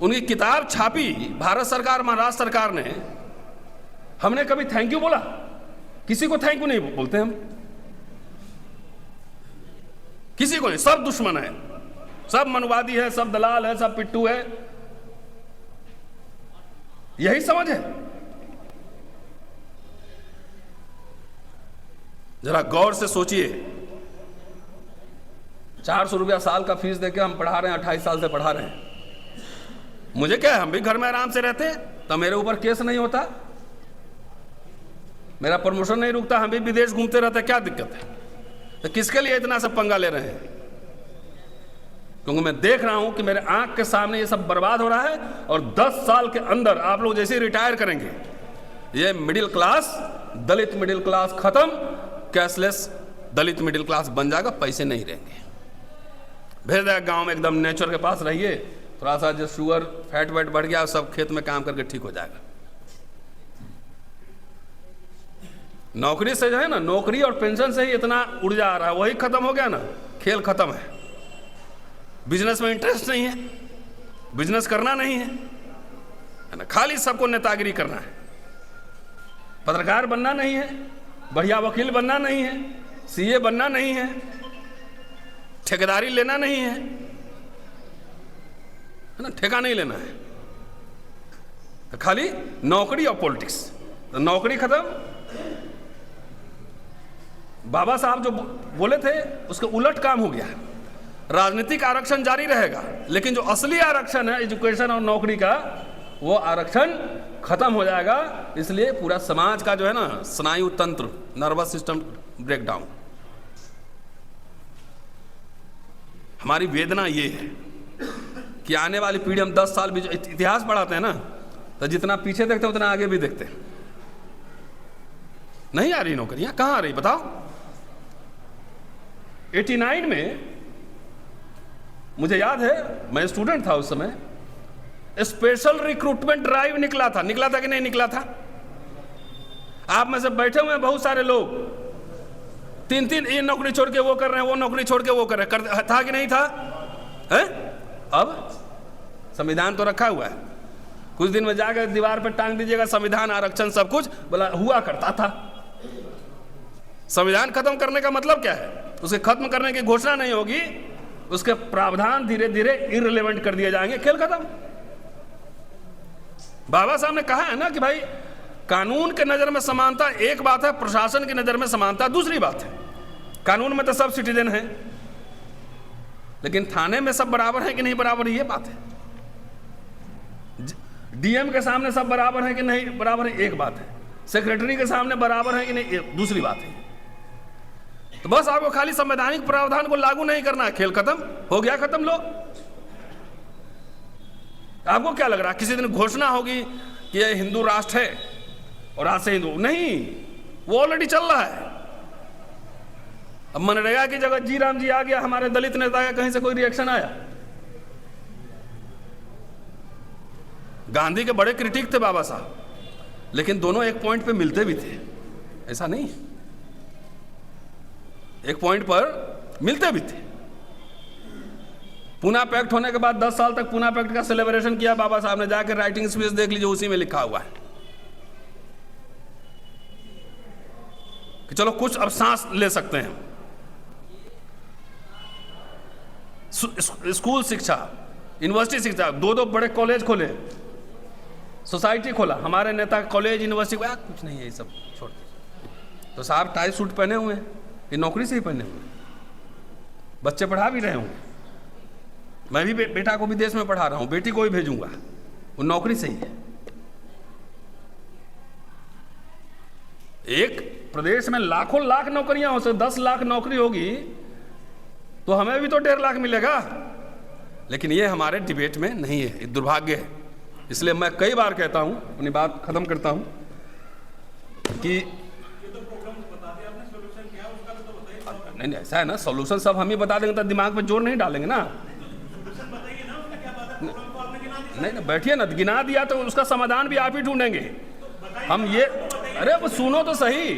उनकी किताब छापी भारत सरकार, महाराष्ट्र सरकार ने। हमने कभी थैंक यू बोला? किसी को थैंक यू नहीं बोलते हम, किसी को नहीं। सब दुश्मन है, सब मनवादी है, सब दलाल है, सब पिट्टू है। यही समझ है। जरा गौर से सोचिए, 400 रुपया साल का फीस देके हम पढ़ा रहे हैं, 28 साल से पढ़ा रहे हैं। मुझे क्या है, हम भी घर में आराम से रहते हैं, तो मेरे ऊपर केस नहीं होता, मेरा प्रमोशन नहीं रुकता, हम भी विदेश घूमते रहते, क्या दिक्कत है? तो किसके लिए इतना सब पंगा ले रहे हैं? क्योंकि मैं देख रहा हूं कि मेरे आंख के सामने ये सब बर्बाद हो रहा है, और 10 साल के अंदर आप लोग जैसे रिटायर करेंगे, ये मिडिल क्लास, दलित मिडिल क्लास खत्म, कैशलेस दलित मिडिल क्लास बन जाएगा, पैसे नहीं रहेंगे। भेज देगा गांव में, एकदम नेचर के पास रहिए, थोड़ा सा जो शुगर फैट वैट बढ़ गया सब खेत में काम करके ठीक हो जाएगा। नौकरी से जो है ना, नौकरी और पेंशन से ही इतना ऊर्जा आ रहा है, वही खत्म हो गया ना, खेल खत्म है। बिजनेस में इंटरेस्ट नहीं है, बिजनेस करना नहीं है ना, खाली सबको नेतागिरी करना है। पत्रकार बनना नहीं है, बढ़िया वकील बनना नहीं है, सीए बनना नहीं है, ठेकेदारी लेना नहीं है ना, ठेका नहीं लेना है, तो खाली नौकरी और पॉलिटिक्स। तो नौकरी खत्म। बाबा साहब जो बोले थे उसके उलट काम हो गया। राजनीतिक आरक्षण जारी रहेगा, लेकिन जो असली आरक्षण है एजुकेशन और नौकरी का, वो आरक्षण खत्म हो जाएगा। इसलिए पूरा समाज का जो है ना स्नायु तंत्र, नर्वस सिस्टम ब्रेकडाउन। हमारी वेदना ये है कि आने वाली पीढ़ी, हम 10 साल भी इतिहास पढ़ाते हैं ना, तो जितना पीछे देखते हैं उतना आगे भी देखते हैं। नहीं आ रही नौकरियां, कहां आ रही बताओ? 89 में मुझे याद है, मैं स्टूडेंट था उस समय, स्पेशल रिक्रूटमेंट ड्राइव निकला था कि नहीं निकला था? आप में से बैठे हुए हैं बहुत सारे लोग, 3-3 ये नौकरी छोड़ के वो कर रहे हैं, वो नौकरी छोड़ के वो कर रहे हैं, था कि नहीं था? है? अब संविधान तो रखा हुआ है, कुछ दिन में जाकर दीवार पर टांग दीजिएगा संविधान, आरक्षण, सब कुछ बोला हुआ करता था। संविधान खत्म करने का मतलब क्या है? उसे खत्म करने की घोषणा नहीं होगी, उसके प्रावधान धीरे धीरे इररिलेवेंट कर दिए जाएंगे, खेल खत्म। बाबा साहब ने कहा है ना कि भाई कानून के नजर में समानता एक बात है, प्रशासन की नजर में समानता दूसरी बात है। कानून में तो सब सिटीजन हैं, लेकिन थाने में सब बराबर है कि नहीं बराबर, ये बात है। डीएम के सामने सब बराबर है कि नहीं बराबर है, एक बात है। सेक्रेटरी के सामने बराबर है कि नहीं, दूसरी बात है। तो बस आपको खाली संवैधानिक प्रावधान को लागू नहीं करना है, खेल खत्म हो गया, खत्म। लोग आपको क्या लग रहा है किसी दिन घोषणा होगी कि यह हिंदू राष्ट्र है और आज से हिंदू नहीं, वो ऑलरेडी चल रहा है। अब मनरेगा की जगह जी राम जी आ गया, हमारे दलित नेता का कहीं से कोई रिएक्शन आया? गांधी के बड़े क्रिटिक थे बाबा साहब, लेकिन दोनों एक पॉइंट पे मिलते भी थे, ऐसा नहीं, एक पॉइंट पर मिलते भी थे। पूना पैक्ट होने के बाद 10 साल तक पूना पैक्ट का सेलिब्रेशन किया बाबा साहब ने, जाकर राइटिंग स्पीच देख लीजिए, उसी में लिखा हुआ है कि चलो कुछ अब सांस ले सकते हैं। स्कूल शिक्षा, यूनिवर्सिटी शिक्षा, 2 बड़े कॉलेज खोले, सोसाइटी खोला, हमारे नेता कॉलेज यूनिवर्सिटी कुछ नहीं है, ये सब छोड़। तो साहब टाई सूट पहने हुए हैं, ये नौकरी से ही पहने हुए, बच्चे पढ़ा भी रहे हूँ, मैं भी बेटा को विदेश में पढ़ा रहा हूँ, बेटी को भी भेजूंगा, वो नौकरी से ही है। एक प्रदेश में लाखों लाख नौकरियां हो सकती, 10 लाख नौकरी होगी तो हमें भी तो 1.5 लाख मिलेगा, लेकिन ये हमारे डिबेट में नहीं है, ये दुर्भाग्य है। इसलिए मैं कई बार कहता हूं, अपनी बात खत्म करता हूं कि नहीं ऐसा है ना, सॉल्यूशन सब हम ही बता देंगे तो दिमाग पे जोर नहीं डालेंगे ना। नहीं ना, बैठिए ना, गिना दिया तो उसका समाधान भी आप ही ढूंढेंगे हम। ये अरे अब सुनो तो सही,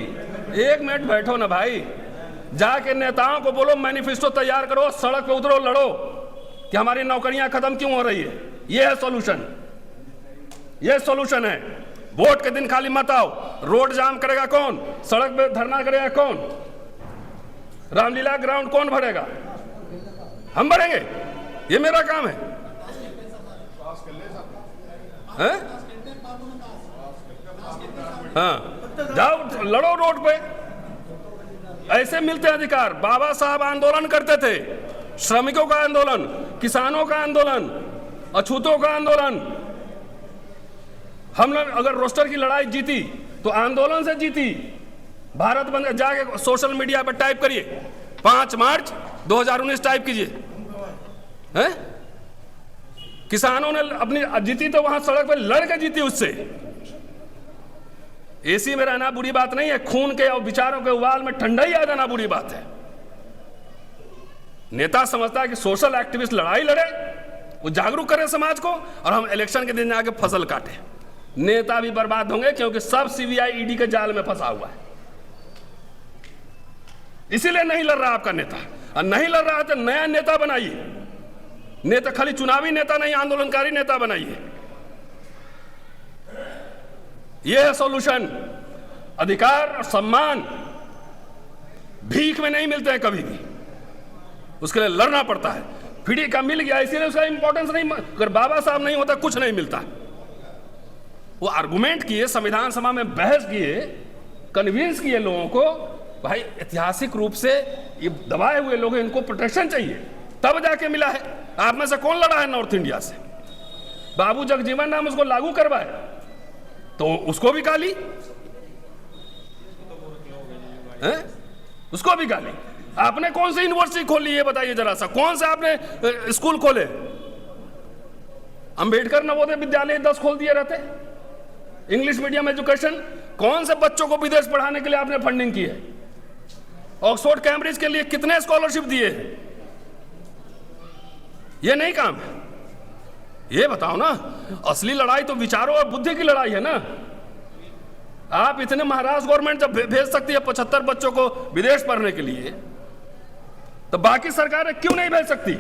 एक मिनट बैठो ना भाई, जाके नेताओं को बोलो मैनिफेस्टो तैयार करो, सड़क पे उतरो, लड़ो कि हमारी नौकरियां खत्म क्यों हो रही है। ये है सॉल्यूशन, ये सॉल्यूशन है। वोट के दिन खाली मत आओ। रोड जाम करेगा कौन? सड़क पे धरना करेगा कौन? रामलीला ग्राउंड कौन भरेगा? हम भरेंगे, ये मेरा काम है। हाँ, जाओ लड़ो रोड पे, ऐसे मिलते अधिकार। बाबा साहब आंदोलन करते थे, श्रमिकों का आंदोलन, किसानों का आंदोलन, अछूतों का आंदोलन। हम लोग अगर रोस्टर की लड़ाई जीती तो आंदोलन से जीती। भारत बंद, जाके सोशल मीडिया पर टाइप करिए 5 मार्च 2019 टाइप कीजिए, हैं? किसानों ने अपनी जीती तो वहां सड़क पे लड़ के जीती उससे। एसी में रहना बुरी बात नहीं है, खून के और विचारों के उबाल में ठंडाई आ जाना बुरी बात है। नेता समझता है कि सोशल एक्टिविस्ट लड़ाई लड़े, वो जागरूक करे समाज को, और हम इलेक्शन के दिन जाके फसल काटे। नेता भी बर्बाद होंगे क्योंकि सब सीबीआई ईडी के जाल में फंसा हुआ है। इसीलिए नहीं लड़ रहा आपका नेता, और नहीं लड़ रहा तो नया नेता बनाइए। नेता खाली चुनावी नेता नहीं, आंदोलनकारी नेता बनाइए। यह है सॉल्यूशन। अधिकार और सम्मान भीख में नहीं मिलते हैं कभी भी, उसके लिए लड़ना पड़ता है। फ्री का मिल गया इसीलिए उसका इंपॉर्टेंस नहीं, अगर बाबा साहब नहीं होता कुछ नहीं मिलता। वो आर्गुमेंट किए, संविधान सभा में बहस किए, कन्विंस किए लोगों को, भाई ऐतिहासिक रूप से ये दबाए हुए लोग हैं, इनको प्रोटेक्शन चाहिए, तब जाके मिला है। आप में से कौन लड़ा है नॉर्थ इंडिया से? बाबू जगजीवन राम उसको लागू करवाए तो उसको भी गाली, उसको भी गाली। आपने कौन सी यूनिवर्सिटी खोली ये बताइए जरा सा, कौन से आपने स्कूल खोले? अंबेडकर नवोदय विद्यालय 10 खोल दिए रहते। इंग्लिश मीडियम एजुकेशन, कौन से बच्चों को विदेश पढ़ाने के लिए आपने फंडिंग की है? ऑक्सफोर्ड कैम्ब्रिज के लिए कितने स्कॉलरशिप दिए हैं? ये नहीं काम है। ये बताओ ना, असली लड़ाई तो विचारों और बुद्धि की लड़ाई है ना। आप इतने महाराष्ट्र गवर्नमेंट जब भेज सकती है 75 बच्चों को विदेश पढ़ने के लिए, तो बाकी सरकारें क्यों नहीं भेज सकती?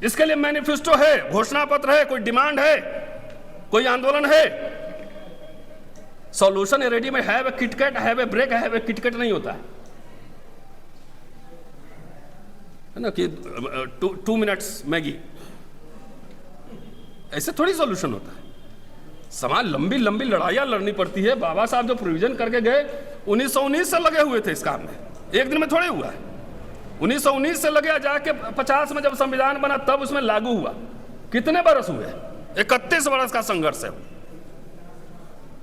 इसके लिए मैनिफेस्टो है, घोषणा पत्र है, कोई डिमांड है, कोई आंदोलन है। सॉल्यूशन रेडी में have a KitKat, have a break, have a KitKat नहीं होता है ना कि 2 मिनट्स मैगी, ऐसे थोड़ी सॉल्यूशन होता है। समाज लंबी लंबी लड़ाइयां लड़नी पड़ती है। बाबा साहब जो प्रोविजन करके गए 1919 से लगे हुए थे इस काम में, एक दिन में थोड़े हुआ है। 1919 से लगे जाके 50 में जब संविधान बना तब उसमें लागू हुआ। कितने बरस हुए? 31 बरस का संघर्ष है।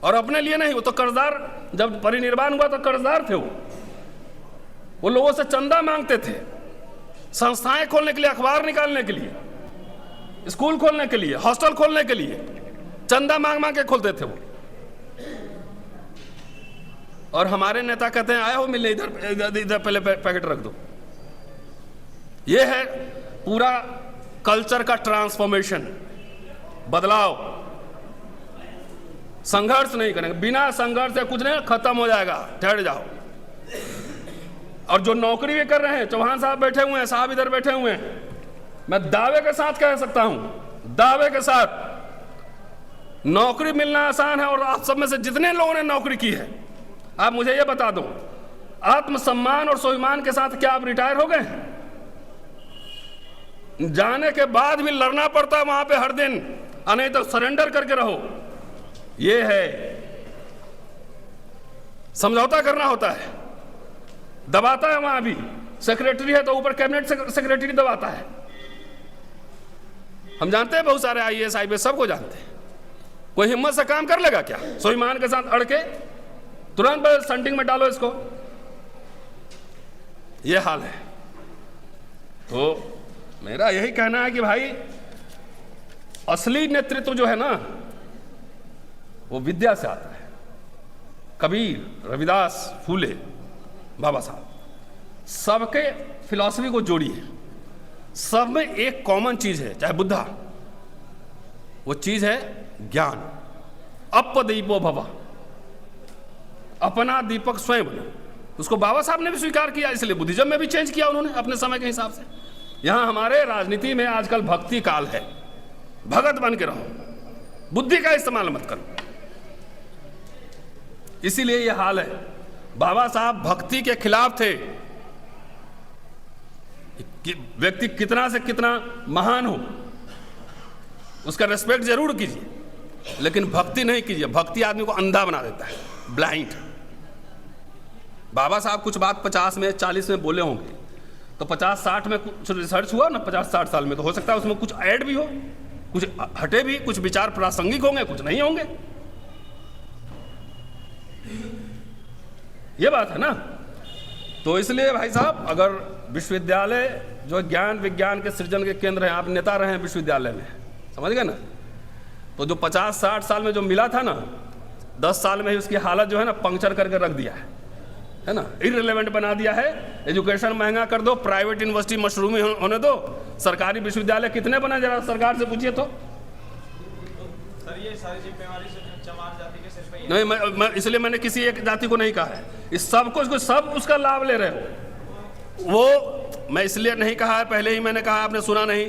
और अपने लिए नहीं, वो तो कर्जदार, जब परिनिर्वाण हुआ तो कर्जदार थे। वो लोगों से चंदा मांगते थे, संस्थाएं खोलने के लिए, अखबार निकालने के लिए, स्कूल खोलने के लिए, हॉस्टल खोलने के लिए चंदा मांग मांग के खोलते थे वो। और हमारे नेता कहते हैं आए हो मिलने, इधर पहले पैकेट रख दो। ये है पूरा कल्चर का ट्रांसफॉर्मेशन, बदलाव। संघर्ष नहीं करेंगे, बिना संघर्ष से कुछ नहीं, खत्म हो जाएगा, ठहर जाओ। और जो नौकरी भी कर रहे हैं, चौहान साहब बैठे हुए हैं, साहब इधर बैठे हुए हैं, मैं दावे के साथ कह सकता हूं, दावे के साथ, नौकरी मिलना आसान है। और आप सब में से जितने लोगों ने नौकरी की है, आप मुझे ये बता दो, आत्मसम्मान और स्वाभिमान के साथ क्या आप रिटायर हो गए? जाने के बाद भी लड़ना पड़ता है वहां पे हर दिन, नहीं तो सरेंडर करके रहो। ये है, समझौता करना होता है, दबाता है। वहां भी सेक्रेटरी है तो ऊपर कैबिनेट सेक्रेटरी दबाता है। हम जानते हैं, बहुत सारे आईएएस आईपीएस सबको जानते हैं। कोई हिम्मत से काम कर लेगा क्या? स्वाभिमान के साथ अड़के तुरंत संटिंग में डालो इसको। ये हाल है। तो मेरा यही कहना है कि भाई असली नेतृत्व जो है ना, वो विद्या से आता है। कबीर, रविदास, फूले, बाबा साहब, सबके फिलॉसफी को जोड़िए। सब में एक कॉमन चीज है, चाहे बुद्धा, वो चीज है ज्ञान। अपदीपो भव, अपना दीपक स्वयं बनो। उसको बाबा साहब ने भी स्वीकार किया, इसलिए बुद्धिज्म में भी चेंज किया उन्होंने अपने समय के हिसाब से। यहां हमारे राजनीति में आजकल भक्ति काल है, भगत बन के रहो, बुद्धि का इस्तेमाल मत करो। इसीलिए यह हाल है। बाबा साहब भक्ति के खिलाफ थे कि व्यक्ति कितना से कितना महान हो उसका रेस्पेक्ट जरूर कीजिए, लेकिन भक्ति नहीं कीजिए। भक्ति आदमी को अंधा बना देता है, ब्लाइंड। बाबा साहब कुछ बात 50 में 40 में बोले होंगे, तो 50-60 में कुछ रिसर्च हुआ ना, 50-60 साल में, तो हो सकता है उसमें कुछ ऐड भी हो, कुछ हटे भी, कुछ विचार प्रासंगिक होंगे, कुछ नहीं होंगे। ये बात है ना। तो इसलिए भाई साहब, अगर विश्वविद्यालय जो ज्ञान विज्ञान के सृजन के केंद्र हैं, आप नेता रहे हैं विश्वविद्यालय में, समझ गए ना, तो जो 50-60 साल में जो मिला था ना, 10 साल में ही उसकी हालत जो है ना पंक्चर करके रख दिया है ना, इररिलेवेंट बना दिया है। एजुकेशन महंगा कर दो, प्राइवेट यूनिवर्सिटी मशरूमी होने दो, सरकारी विश्वविद्यालय कितने बना, जरा सरकार से पूछिए तो। सर ये सारी जिम्मेवारी चमार जाति के सिर पे नहीं, मैं इसलिए मैंने किसी एक जाति को नहीं कहा है, इस सबको सब उसका लाभ ले रहे हो। वो मैं इसलिए नहीं कहा है, पहले ही मैंने कहा, आपने सुना नहीं।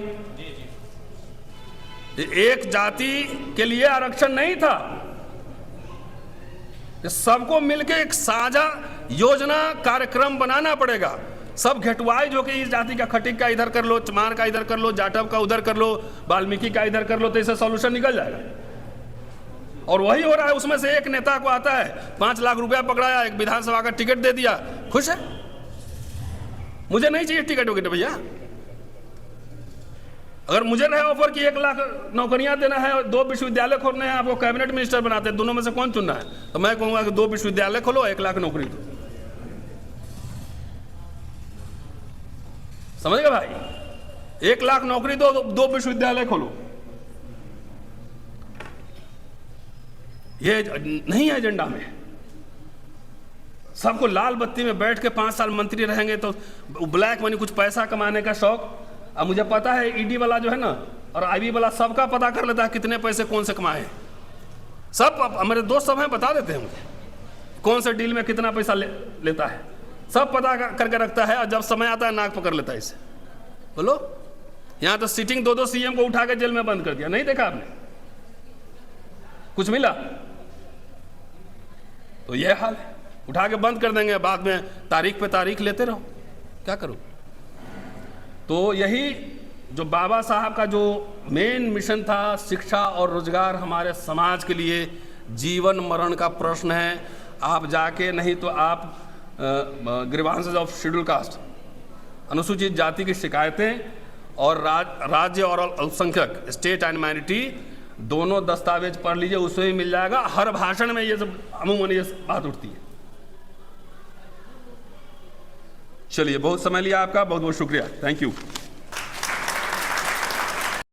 एक जाति के लिए आरक्षण नहीं था, सबको मिलकर एक साझा योजना कार्यक्रम बनाना पड़ेगा। सब घेटवाई जो कि इस जाति का खटिक का इधर कर लो, चमार का इधर कर लो, जाटव का उधर कर लो, वाल्मीकि का इधर कर लो, तो इससे सॉल्यूशन निकल जाएगा। और वही हो रहा है। उसमें से एक नेता को आता है 5 लाख रुपया पकड़ाया, एक विधानसभा का टिकट दे दिया, खुश है। मुझे नहीं चाहिए टिकट विकेट भैया। अगर मुझे रहे ऑफर कि 1 लाख नौकरियां देना है, 2 विश्वविद्यालय खोलने हैं, आपको कैबिनेट मिनिस्टर बनाते हैं, दोनों में से कौन चुनना है, तो मैं कहूंगा कि 2 विश्वविद्यालय खोलो, 1 लाख नौकरी दो। समझ गए भाई? 1 लाख नौकरी दो, 2 विश्वविद्यालय खोलो। ये नहीं है एजेंडा में। सबको लाल बत्ती में बैठ के 5 साल मंत्री रहेंगे तो ब्लैक मनी, कुछ पैसा कमाने का शौक। अब मुझे पता है ईडी वाला जो है ना और आईबी वाला सबका पता कर लेता है कितने पैसे कौन से कमाए। सब मेरे दोस्त सब हैं, बता देते हैं मुझे कौन से डील में कितना पैसा लेता है, सब पता करके रखता है। और जब समय आता है नाक पकड़ लेता है इसे। बोलो, यहाँ तो सिटिंग 2 सीएम को उठा के जेल में बंद कर दिया, नहीं देखा आपने? कुछ मिला? तो यह हाल है, उठा के बंद कर देंगे, बाद में तारीख पे तारीख लेते रहो, क्या करूं। तो यही जो बाबा साहब का जो मेन मिशन था, शिक्षा और रोजगार हमारे समाज के लिए जीवन मरण का प्रश्न है। आप जाके, नहीं तो आप ग्रीवांसेस ऑफ शेड्यूल कास्ट, अनुसूचित जाति की शिकायतें और राज्य और अल्पसंख्यक, स्टेट एंड माइनॉरिटी, दोनों दस्तावेज पढ़ लीजिए, उसमें ही मिल जाएगा। हर भाषण में ये सब अमूमन ये बात उठती है। चलिए, बहुत समय लिया आपका, बहुत बहुत शुक्रिया, थैंक यू।